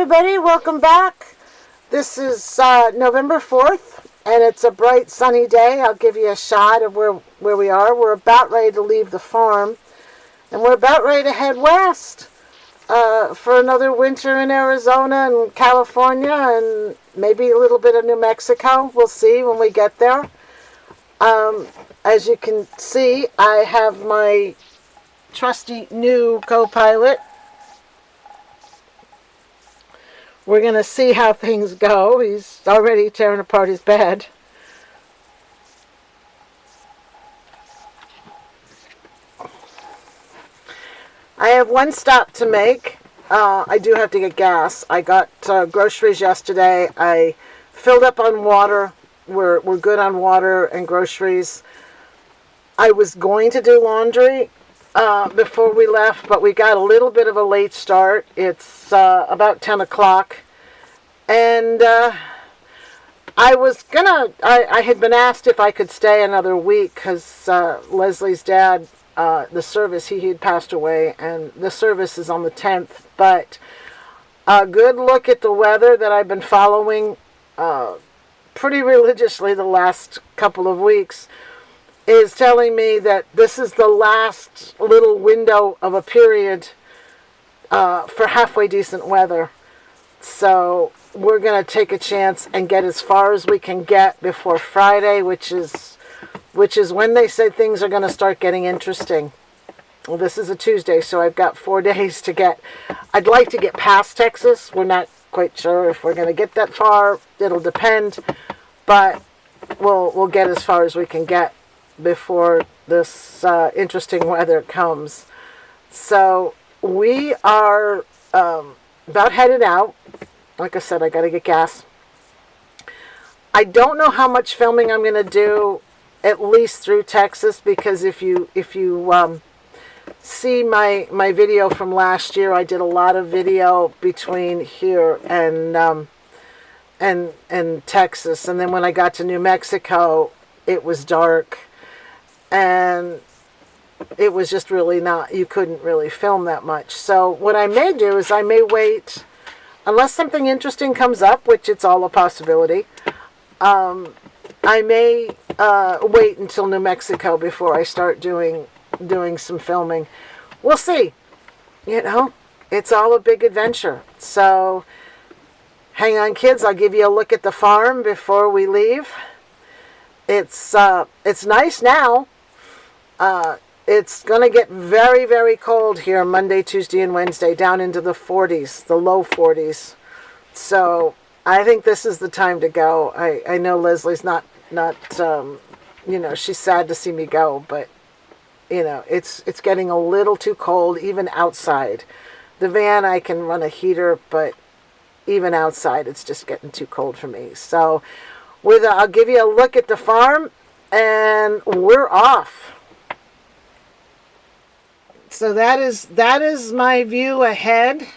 everybody, welcome back. This is November 4th, and it's a bright sunny day. I'll give you a shot of where we are. We're about ready to leave the farm, and we're about ready to head west for another winter in Arizona and California, and maybe a little bit of New Mexico. We'll see when we get there. As you can see, I have my trusty new co-pilot. We're going to see how things go. He's already tearing apart his bed. I have one stop to make. I do have to get gas. I got groceries yesterday. I filled up on water. We're good on water and groceries. I was going to do laundry before we left, but we got a little bit of a late start. It's about 10 o'clock, and I had been asked if I could stay another week because Leslie's dad, the service, he had passed away, and the service is on the 10th, but a good look at the weather that I've been following pretty religiously the last couple of weeks is telling me that this is the last little window of a period for halfway decent weather. So we're going to take a chance and get as far as we can get before Friday, which is when they say things are going to start getting interesting. Well, this is a Tuesday, so I've got 4 days to get. I'd like to get past Texas. We're not quite sure if we're going to get that far. It'll depend, but we'll get as far as we can get before this interesting weather comes. So we are about headed out. Like I said, I got to get gas. I don't know how much filming I'm going to do, at least through Texas, because if you see my video from last year, I did a lot of video between here and Texas, and then when I got to New Mexico, it was dark. And it was just really not, you couldn't really film that much. So what I may do is I may wait, unless something interesting comes up, which it's all a possibility, I may wait until New Mexico before I start doing some filming. We'll see. You know, it's all a big adventure. So hang on, kids. I'll give you a look at the farm before we leave. It's nice now. It's going to get very, very cold here Monday, Tuesday, and Wednesday, down into the 40s, the low 40s. So I think this is the time to go. I know Leslie's not you know, she's sad to see me go, but, you know, it's getting a little too cold, even outside. The van, I can run a heater, but even outside, it's just getting too cold for me. So I'll give you a look at the farm, and we're off. So that is my view ahead.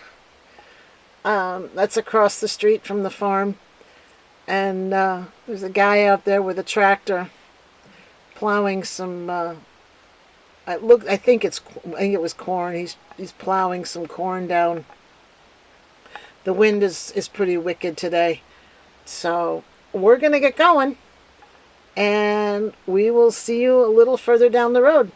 That's across the street from the farm, and there's a guy out there with a tractor plowing some. I think it was corn. He's plowing some corn down. The wind is pretty wicked today, so we're gonna get going, and we will see you a little further down the road.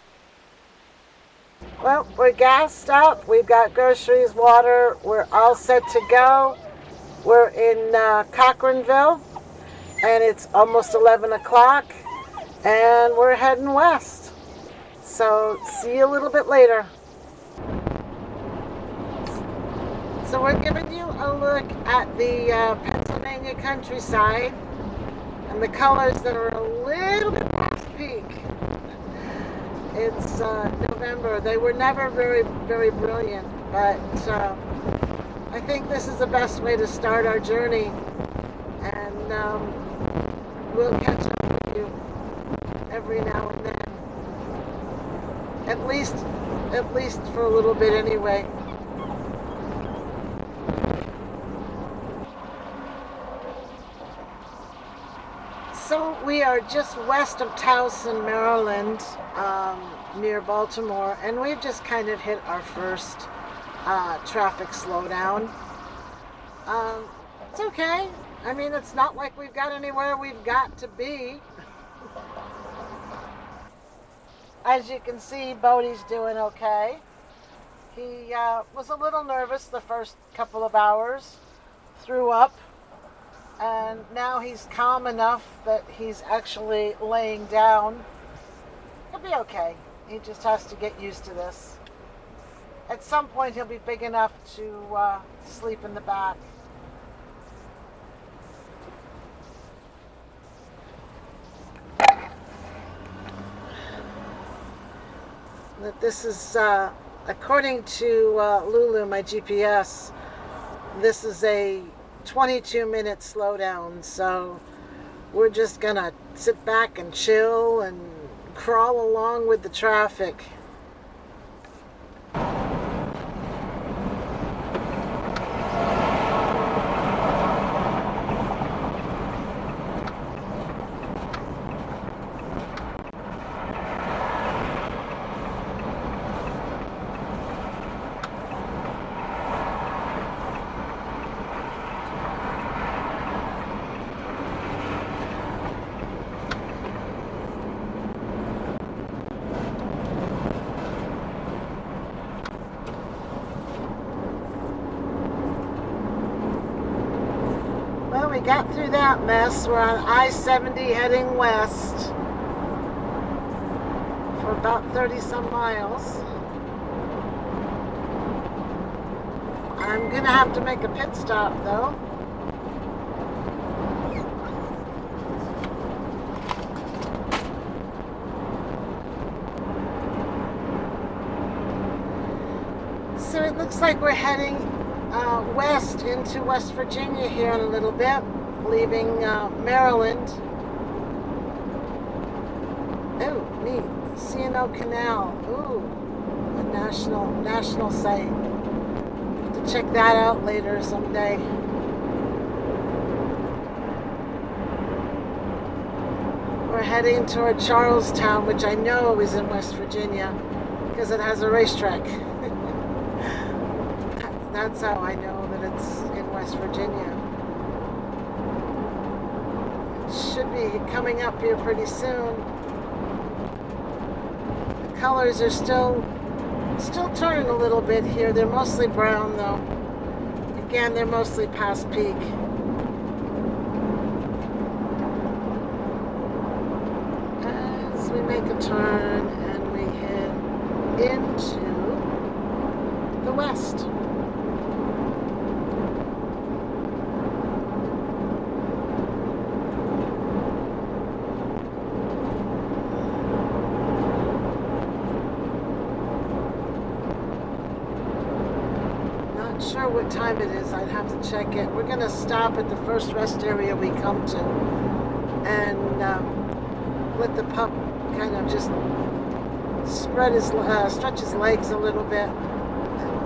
Well, we're gassed up. We've got groceries, water. We're all set to go. We're in Cochranville, and it's almost 11 o'clock, and we're heading west. So see you a little bit later. So we're giving you a look at the Pennsylvania countryside and the colors that are a little bit past peak. It's November. They were never very, very brilliant, but I think this is the best way to start our journey, and we'll catch up with you every now and then, at least for a little bit anyway. So we are just west of Towson, Maryland, near Baltimore, and we've just kind of hit our first traffic slowdown. It's okay. I mean, it's not like we've got anywhere we've got to be. As you can see, Bodie's doing okay. He was a little nervous the first couple of hours, threw up, and now he's calm enough that he's actually laying down. He'll be okay. He just has to get used to this. At some point, he'll be big enough to sleep in the back. This is, according to Lulu, my GPS, this is a 22-minute slowdown, so we're just gonna sit back and chill and crawl along with the traffic. We got through that mess. We're on I-70 heading west for about 30 some miles. I'm gonna have to make a pit stop though. So it looks like we're heading west into West Virginia here in a little bit, leaving Maryland. Oh, neat. C&O Canal. Ooh, a national site. Have to check that out later someday. We're heading toward Charlestown, which I know is in West Virginia because it has a racetrack. That's how I know that it's in West Virginia. It should be coming up here pretty soon. The colors are still turning a little bit here. They're mostly brown though. Again, they're mostly past peak. As we make a turn and we head into the west. Sure what time it is. I'd have to check it. We're going to stop at the first rest area we come to and let the pup kind of just stretch his legs a little bit. And,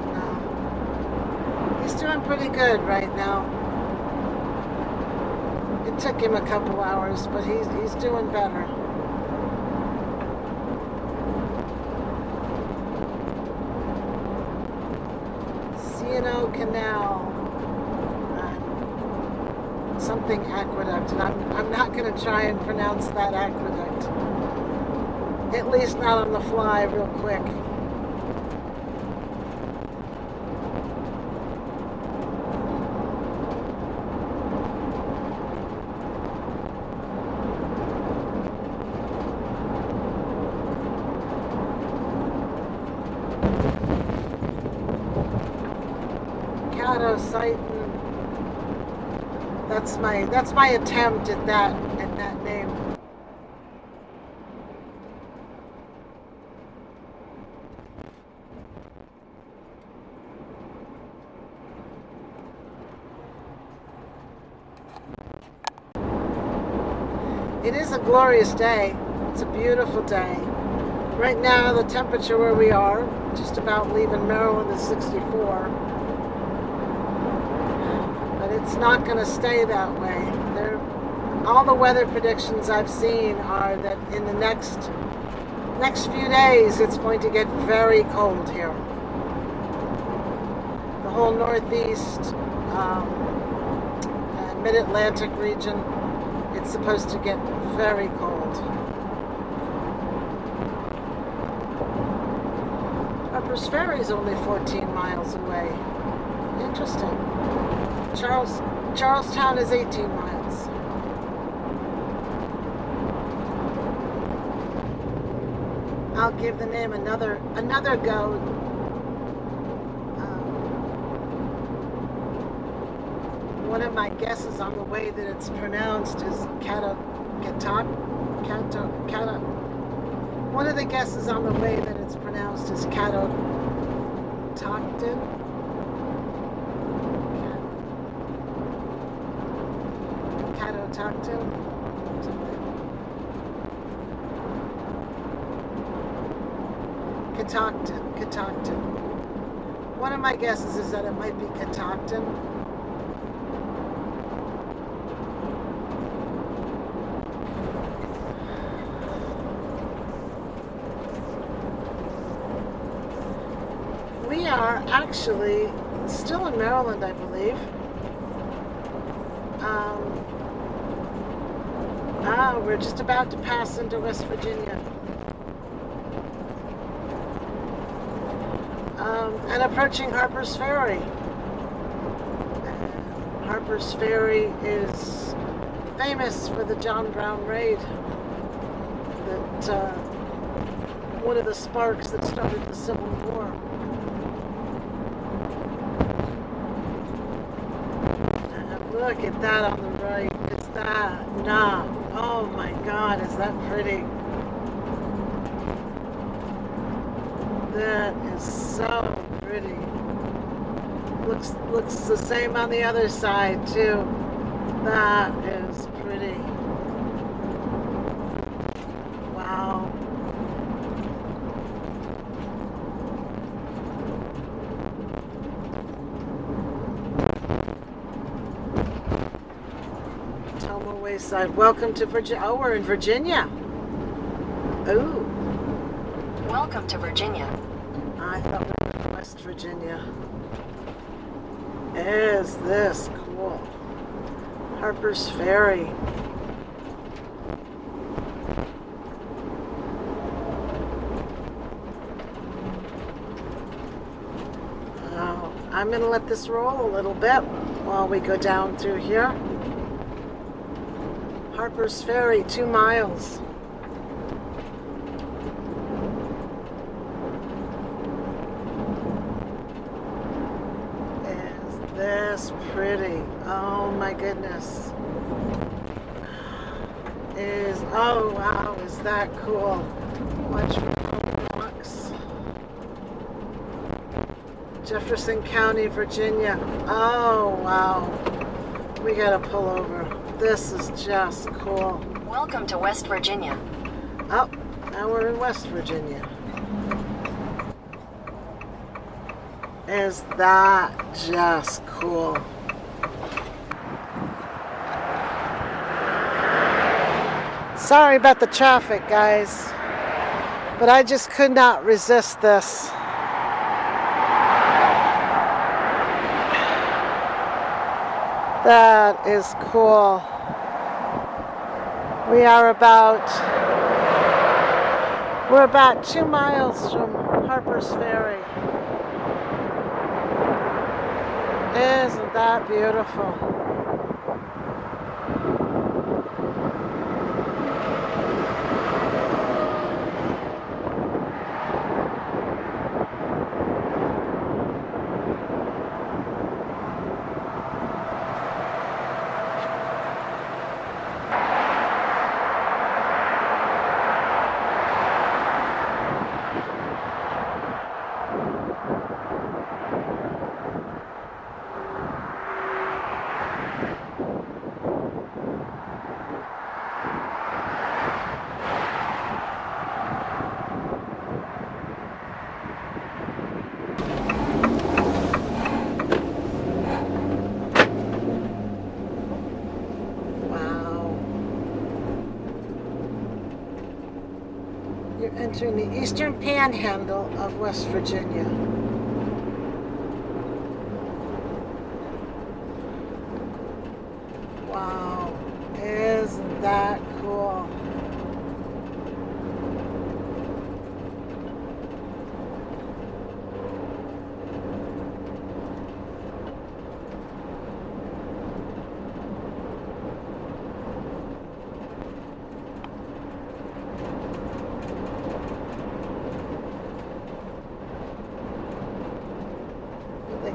he's doing pretty good right now. It took him a couple hours, but he's doing better. C&O Canal, something aqueduct, and I'm not going to try and pronounce that aqueduct, at least not on the fly real quick. Sighton. That's my attempt at that name. It is a glorious day. It's a beautiful day. Right now the temperature where we are, just about leaving Maryland, is 64. It's not going to stay that way. All the weather predictions I've seen are that in the next few days it's going to get very cold here. The whole Northeast, Mid-Atlantic region, it's supposed to get very cold. Harper's Ferry is only 14 miles away. Interesting. Charlestown is 18 miles. I'll give the name another go. One of my guesses on the way that it's pronounced is One of the guesses on the way that it's pronounced is Catoctin. Catoctin. One of my guesses is that it might be Catoctin. We are actually still in Maryland, I believe. We're just about to pass into West Virginia. And approaching Harper's Ferry. Harper's Ferry is famous for the John Brown raid. That one of the sparks that started the Civil War. And look at that on the right. Is that not? Oh my God, is that pretty? That is so pretty. Looks the same on the other side too. That is pretty. Wow. Toma Wayside. Welcome to Virginia. Oh, we're in Virginia. Ooh. Welcome to Virginia. I thought we were in West Virginia. Is this cool? Harper's Ferry. Oh, I'm going to let this roll a little bit while we go down through here. Harper's Ferry, 2 miles. This pretty. Oh my goodness. Oh wow, is that cool. Watch for rocks. Jefferson County, Virginia. Oh wow. We gotta pull over. This is just cool. Welcome to West Virginia. Oh, now we're in West Virginia. Is that just cool? Sorry about the traffic, guys, but I just could not resist this. That is cool. We're about 2 miles from Harper's Ferry. Isn't that beautiful? Entering the eastern panhandle of West Virginia.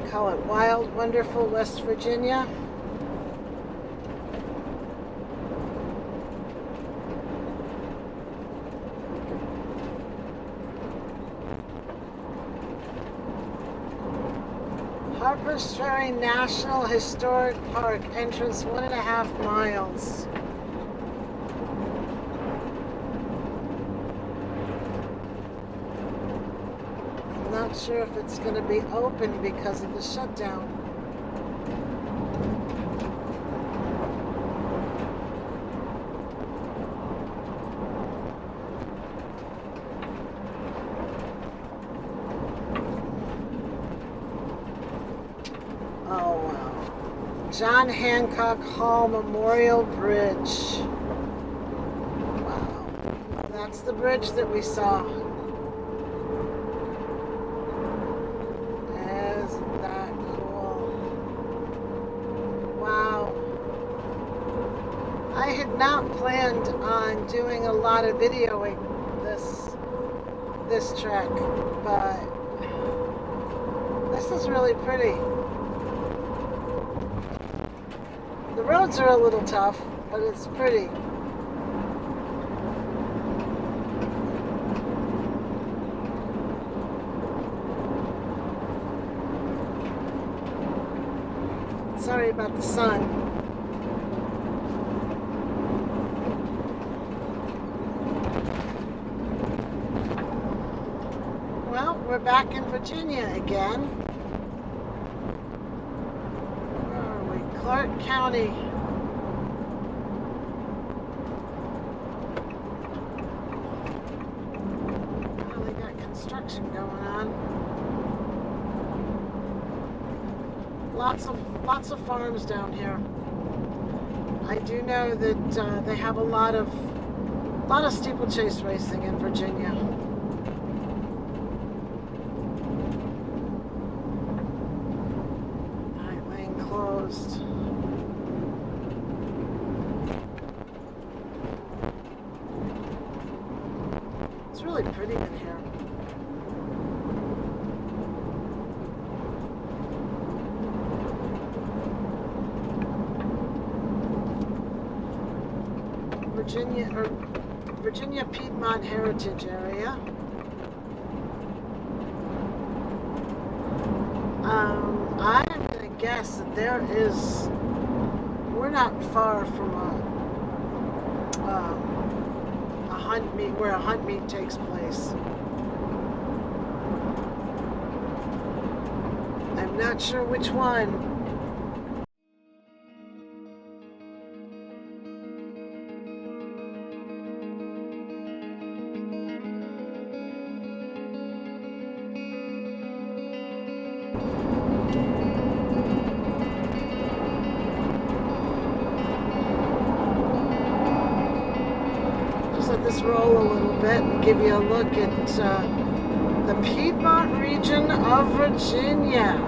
call it Wild, Wonderful West Virginia. Harpers Ferry National Historic Park, entrance 1.5 miles. I'm not sure if it's going to be open because of the shutdown. Oh, wow. John Hancock Hall Memorial Bridge. Wow. That's the bridge that we saw. Isn't that cool? Wow. I had not planned on doing a lot of videoing this trek, but this is really pretty. The roads are a little tough, but it's pretty. Sorry about the sun. Well, we're back in Virginia again. Clark County. Well, they got construction going on. Lots of farms down here. I do know that they have a lot of steeplechase racing in Virginia. Night lane closed. It's really pretty in here. Virginia Piedmont Heritage Area. I'm gonna guess that we're not far from a hunt meet where a hunt meet takes place. I'm not sure which one. Let this roll a little bit and give you a look at the Piedmont region of Virginia.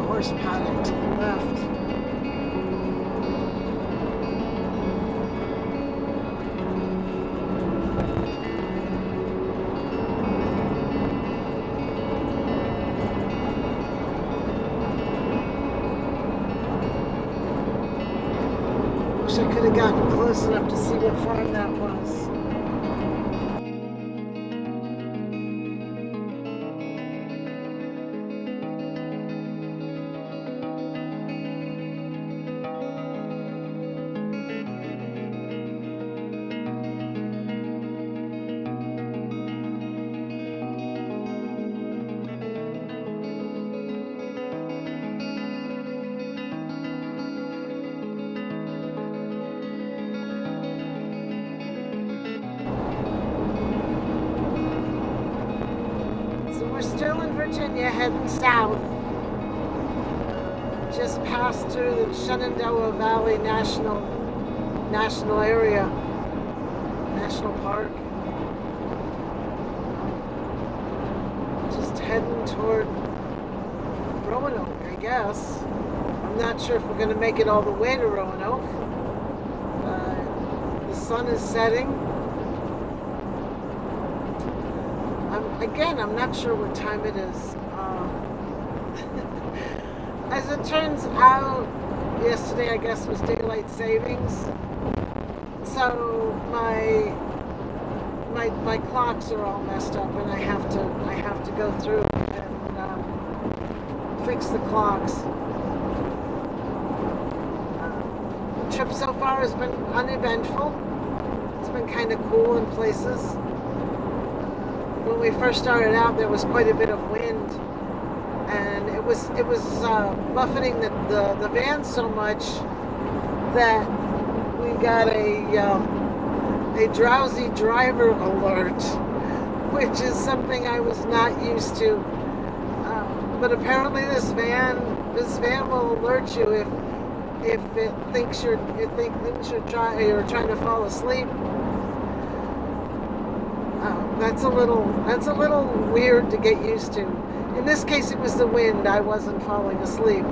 Horse paddock to the left. Wish I could have gotten close enough to see what farm that was. So we're still in Virginia, heading south. Just passed through the Shenandoah Valley National Area, National Park. Just heading toward Roanoke, I guess. I'm not sure if we're going to make it all the way to Roanoke. The sun is setting. I'm not sure what time it is. As it turns out, yesterday I guess was daylight savings. So my clocks are all messed up, and I have to go through and fix the clocks. The trip so far has been uneventful. It's been kind of cool in places. When we first started out, there was quite a bit of wind, and it was buffeting the van so much that we got a drowsy driver alert, which is something I was not used to. But apparently, this van will alert you if it thinks you're trying to fall asleep. That's a little weird to get used to. In this case, it was the wind. I wasn't falling asleep.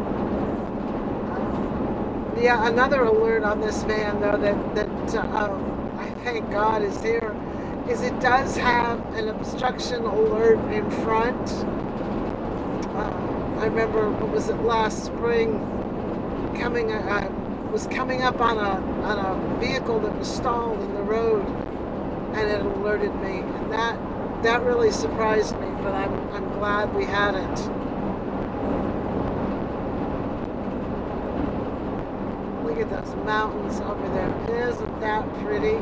Another alert on this van, though, that I thank God is here, is it does have an obstruction alert in front. I remember, what was it, last spring, was coming up on a vehicle that was stalled in the road, and it alerted me, and that really surprised me, but I'm glad we had it. Look at those mountains over there. Isn't that pretty?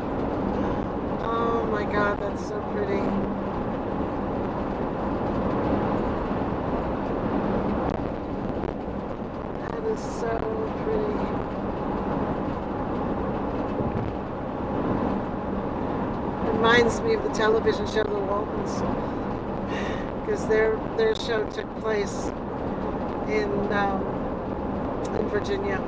Oh my God, that's so pretty. That is so pretty. Reminds me of the television show The Waltons, because their show took place in Virginia.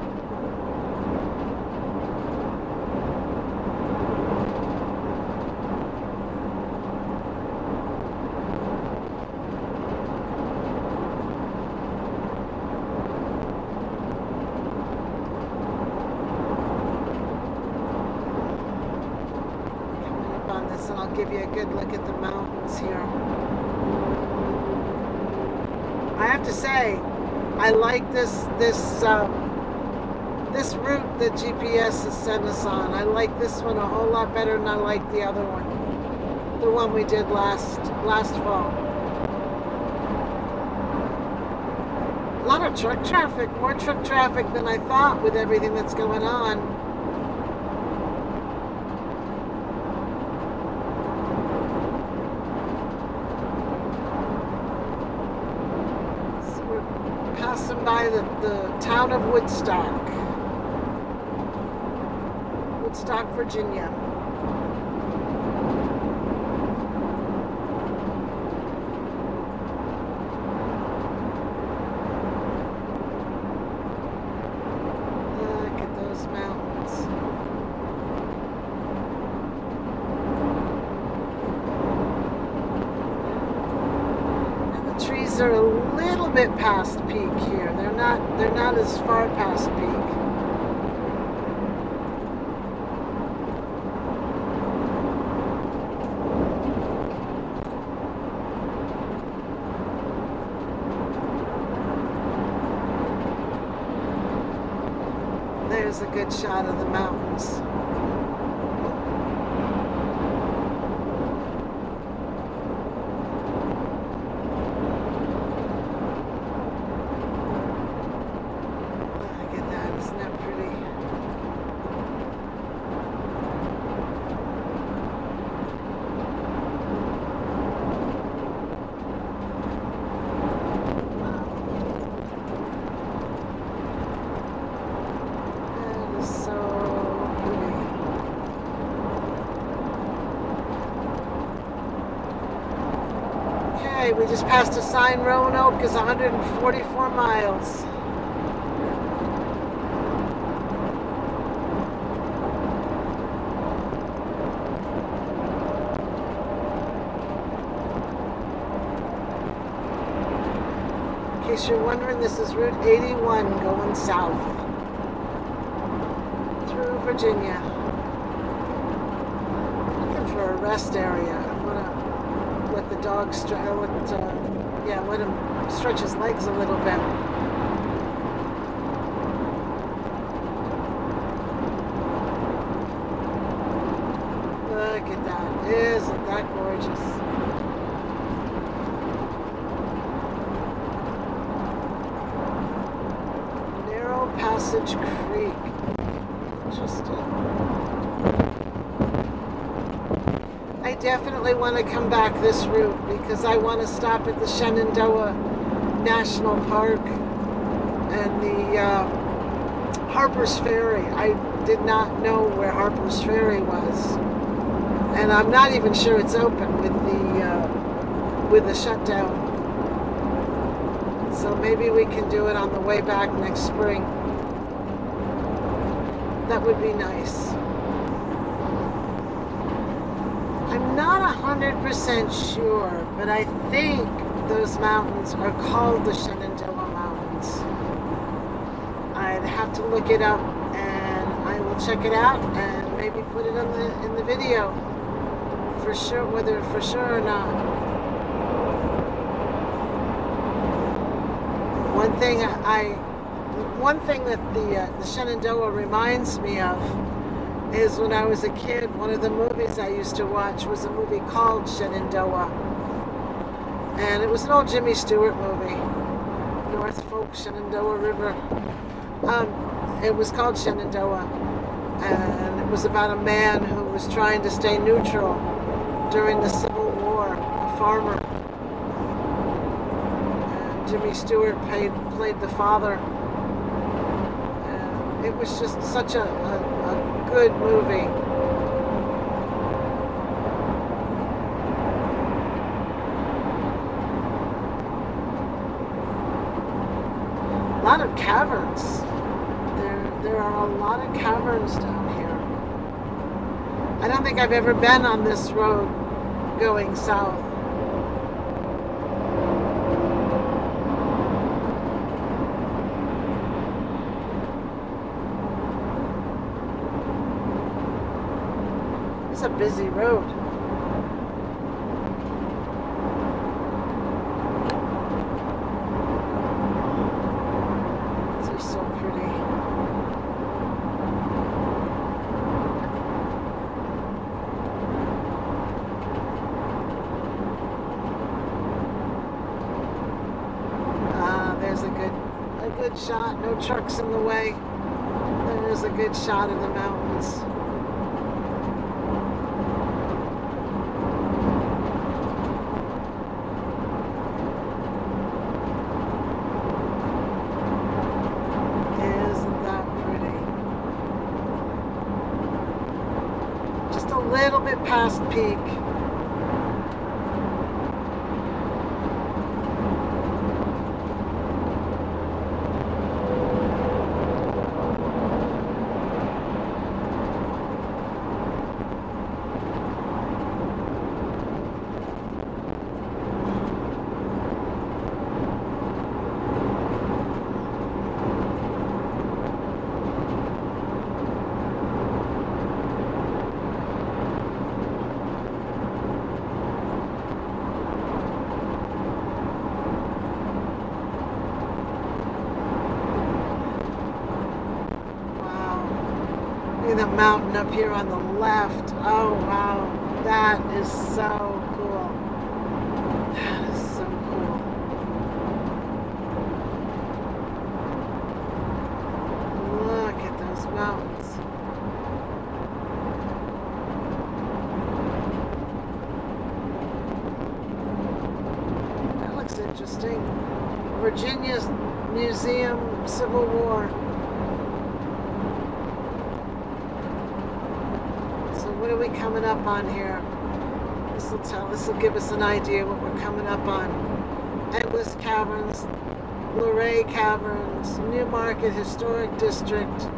And I'll give you a good look at the mountains here. I have to say, I like this route that GPS has sent us on. I like this one a whole lot better than I like the other one, the one we did last fall. A lot of truck traffic, more truck traffic than I thought with everything that's going on. Passing by the town of Woodstock, Virginia. Look at those mountains. And the trees are a little bit past peak here. They're not as far past peak. There's a good shot of the mountains. So pretty. Okay, we just passed a sign, Roanoke is 144 miles. In case you're wondering, this is Route 81 going south through Virginia. Looking for a rest area. I'm gonna let the dog let him stretch his legs a little bit. Look at that. Isn't that gorgeous? Narrow Passage Creek. Interesting. I definitely want to come back this route because I want to stop at the Shenandoah National Park and the Harper's Ferry. I did not know where Harper's Ferry was, and I'm not even sure it's open with the shutdown. So maybe we can do it on the way back next spring. That would be nice. I'm not 100% sure, but I think those mountains are called the Shenandoah Mountains. I'd have to look it up, and I will check it out and maybe put it in the video for sure, whether for sure or not. One thing that the Shenandoah reminds me of is when I was a kid, one of the movies I used to watch was a movie called Shenandoah. And it was an old Jimmy Stewart movie, North Fork, Shenandoah River. It was called Shenandoah. And it was about a man who was trying to stay neutral during the Civil War, a farmer. And Jimmy Stewart played the father. And it was just such a good movie. A lot of caverns. There are a lot of caverns down here. I don't think I've ever been on this road going south. It's a busy road. These are so pretty. There's a good shot. No trucks in the way. There's a good shot of the mountains. A little bit past peak. The mountain up here on the left. Oh wow, that is so cool. That is so cool. Look at those mountains. That looks interesting. Virginia's Museum, Civil War. What are we coming up on here? This This will give us an idea what we're coming up on. Endless Caverns, Luray Caverns, Newmarket Historic District,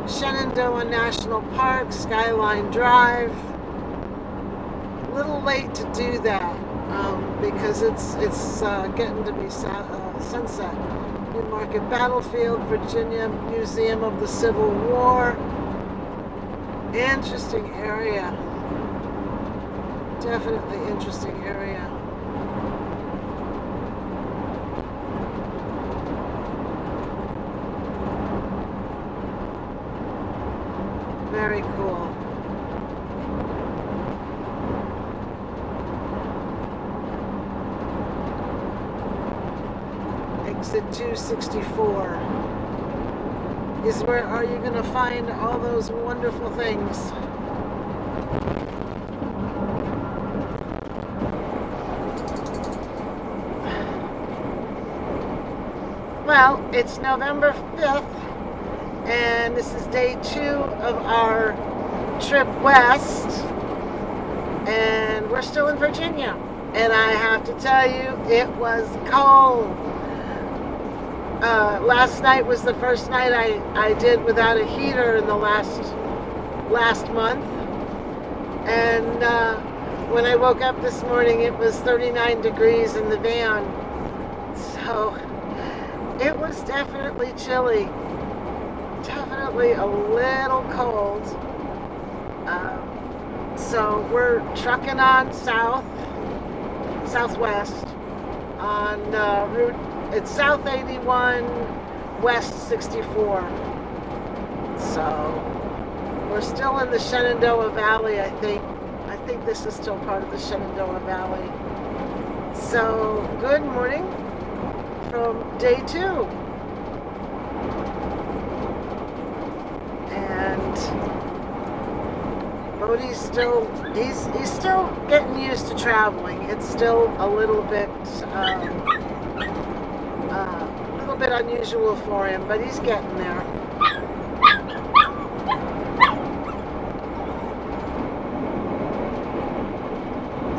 Shenandoah National Park, Skyline Drive. A little late to do that because it's getting to be sunset. Newmarket Battlefield, Virginia Museum of the Civil War. Interesting area. Definitely interesting area. Very cool. Exit 264 is where are you going to find all those wonderful things. Well, it's November 5th, and this is day 2 of our trip west, and we're still in Virginia. And I have to tell you, it was cold. Last night was the first night I did without a heater in the last month, and when I woke up this morning, it was 39 degrees in the van, so it was definitely chilly, definitely a little cold. So we're trucking on southwest on route. It's South 81, West 64. So we're still in the Shenandoah Valley, I think. I think this is still part of the Shenandoah Valley. So good morning from day 2. And Bodie's he's still getting used to traveling. It's still a little bit unusual for him, but he's getting there.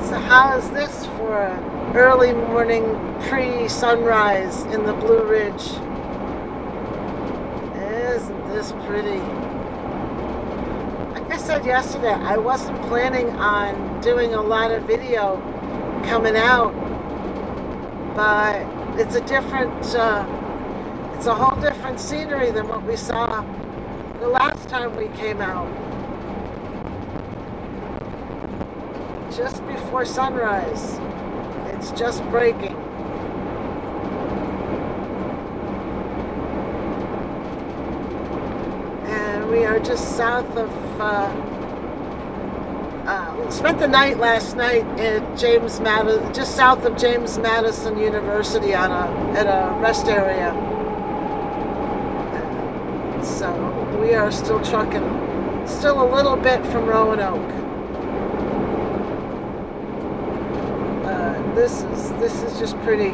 So how is this for an early morning pre-sunrise in the Blue Ridge? Isn't this pretty? Like I said yesterday, I wasn't planning on doing a lot of video coming out, but it's a different, it's a whole different scenery than what we saw the last time we came out. Just before sunrise. It's just breaking. And we are just south of, we spent the night last night at just south of James Madison University at a rest area. So we are still trucking, still a little bit from Roanoke. This is just pretty.